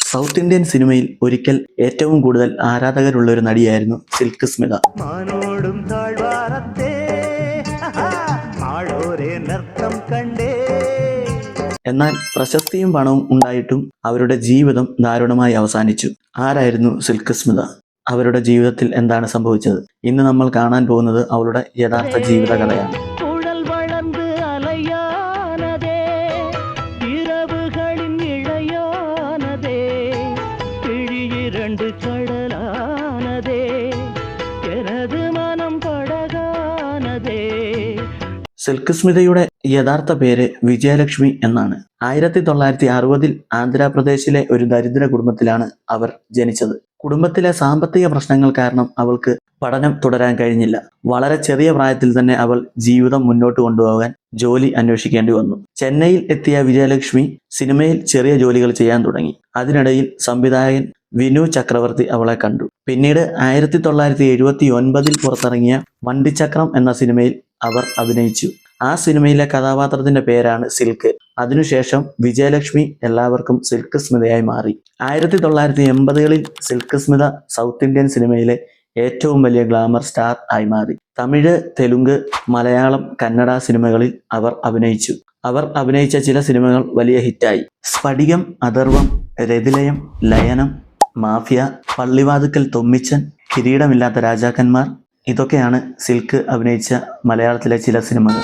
South Indian സിനിമയിൽ ഒരിക്കൽ ഏറ്റവും കൂടുതൽ ആരാധകരുള്ള ഒരു നടിയായിരുന്നു സിൽക്ക് സ്മിത. എന്നാൽ പ്രശസ്തിയും പണവും ഉണ്ടായിട്ടും അവരുടെ ജീവിതം ദാരുണമായി അവസാനിച്ചു. ആരായിരുന്നു സിൽക്ക് സ്മിത? അവരുടെ ജീവിതത്തിൽ എന്താണ് സംഭവിച്ചത്? ഇന്ന് നമ്മൾ കാണാൻ പോകുന്നത് അവളുടെ യഥാർത്ഥ ജീവിത കഥയാണ്. സിൽക്ക് സ്മിതയുടെ യഥാർത്ഥ പേര് വിജയലക്ഷ്മി എന്നാണ്. 1960 ആന്ധ്രാപ്രദേശിലെ ഒരു ദരിദ്ര കുടുംബത്തിലാണ് അവർ ജനിച്ചത്. കുടുംബത്തിലെ സാമ്പത്തിക പ്രശ്നങ്ങൾ കാരണം അവൾക്ക് പഠനം തുടരാൻ കഴിഞ്ഞില്ല. വളരെ ചെറിയ പ്രായത്തിൽ തന്നെ അവൾ ജീവിതം മുന്നോട്ട് കൊണ്ടുപോകാൻ ജോലി അന്വേഷിക്കേണ്ടി വന്നു. ചെന്നൈയിൽ എത്തിയ വിജയലക്ഷ്മി സിനിമയിൽ ചെറിയ ജോലികൾ ചെയ്യാൻ തുടങ്ങി. അതിനിടയിൽ സംവിധായകൻ വിനു ചക്രവർത്തി അവളെ കണ്ടു. പിന്നീട് 1979 പുറത്തിറങ്ങിയ വണ്ടിച്ചക്രം എന്ന സിനിമയിൽ അവർ അഭിനയിച്ചു. ആ സിനിമയിലെ കഥാപാത്രത്തിന്റെ പേരാണ് സിൽക്ക്. അതിനുശേഷം വിജയലക്ഷ്മി എല്ലാവർക്കും സിൽക്ക് സ്മിതയായി മാറി. 1980കളിൽ സിൽക്ക് സ്മിത സൗത്ത് ഇന്ത്യൻ സിനിമയിലെ ഏറ്റവും വലിയ ഗ്ലാമർ സ്റ്റാർ ആയി മാറി. തമിഴ്, തെലുങ്ക്, മലയാളം, കന്നഡ സിനിമകളിൽ അവർ അഭിനയിച്ചു. അവർ അഭിനയിച്ച ചില സിനിമകൾ വലിയ ഹിറ്റായി. സ്ഫടികം, അഥർവം, രതിലയം, ലയനം, മാഫിയ, പള്ളിവാതുക്കൽ തൊമ്മിച്ചൻ, കിരീടമില്ലാത്ത രാജാക്കന്മാർ, ഇതൊക്കെയാണ് സിൽക്ക് അഭിനയിച്ച മലയാളത്തിലെ ചില സിനിമകൾ.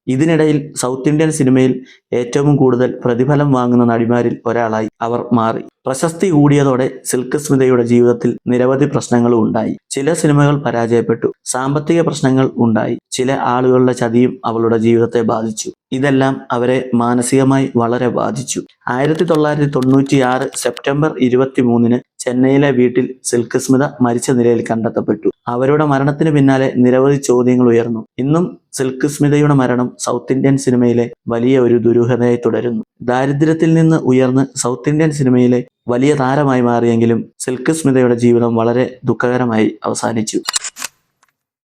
ഇതിനിടയിൽ സൗത്ത് ഇന്ത്യൻ സിനിമയിൽ ഏറ്റവും കൂടുതൽ പ്രതിഫലം വാങ്ങുന്ന നടിമാരിൽ ഒരാളായി അവർ മാറി. പ്രശസ്തി കൂടിയതോടെ സിൽക്ക് സ്മിതയുടെ ജീവിതത്തിൽ നിരവധി പ്രശ്നങ്ങളും ഉണ്ടായി. ചില സിനിമകൾ പരാജയപ്പെട്ടു, സാമ്പത്തിക പ്രശ്നങ്ങൾ ഉണ്ടായി, ചില ആളുകളുടെ ചതിയും അവളുടെ ജീവിതത്തെ ബാധിച്ചു. ഇതെല്ലാം അവരെ മാനസികമായി വളരെ ബാധിച്ചു. 1996 സെപ്റ്റംബർ 23 ചെന്നൈയിലെ വീട്ടിൽ സിൽക്ക് സ്മിത മരിച്ച നിലയിൽ കണ്ടെത്തപ്പെട്ടു. അവരുടെ മരണത്തിന് പിന്നാലെ നിരവധി ചോദ്യങ്ങൾ ഉയർന്നു. ഇന്നും സിൽക്ക് സ്മിതയുടെ മരണം സൗത്ത് ഇന്ത്യൻ സിനിമയിലെ വലിയ ഒരു ദുരൂഹതയായി തുടരുന്നു. ദാരിദ്ര്യത്തിൽ നിന്ന് ഉയർന്ന് സൗത്ത് ഇന്ത്യൻ സിനിമയിലെ വലിയ താരമായി മാറിയെങ്കിലും സിൽക്ക് സ്മിതയുടെ ജീവിതം വളരെ ദുഃഖകരമായി അവസാനിച്ചു.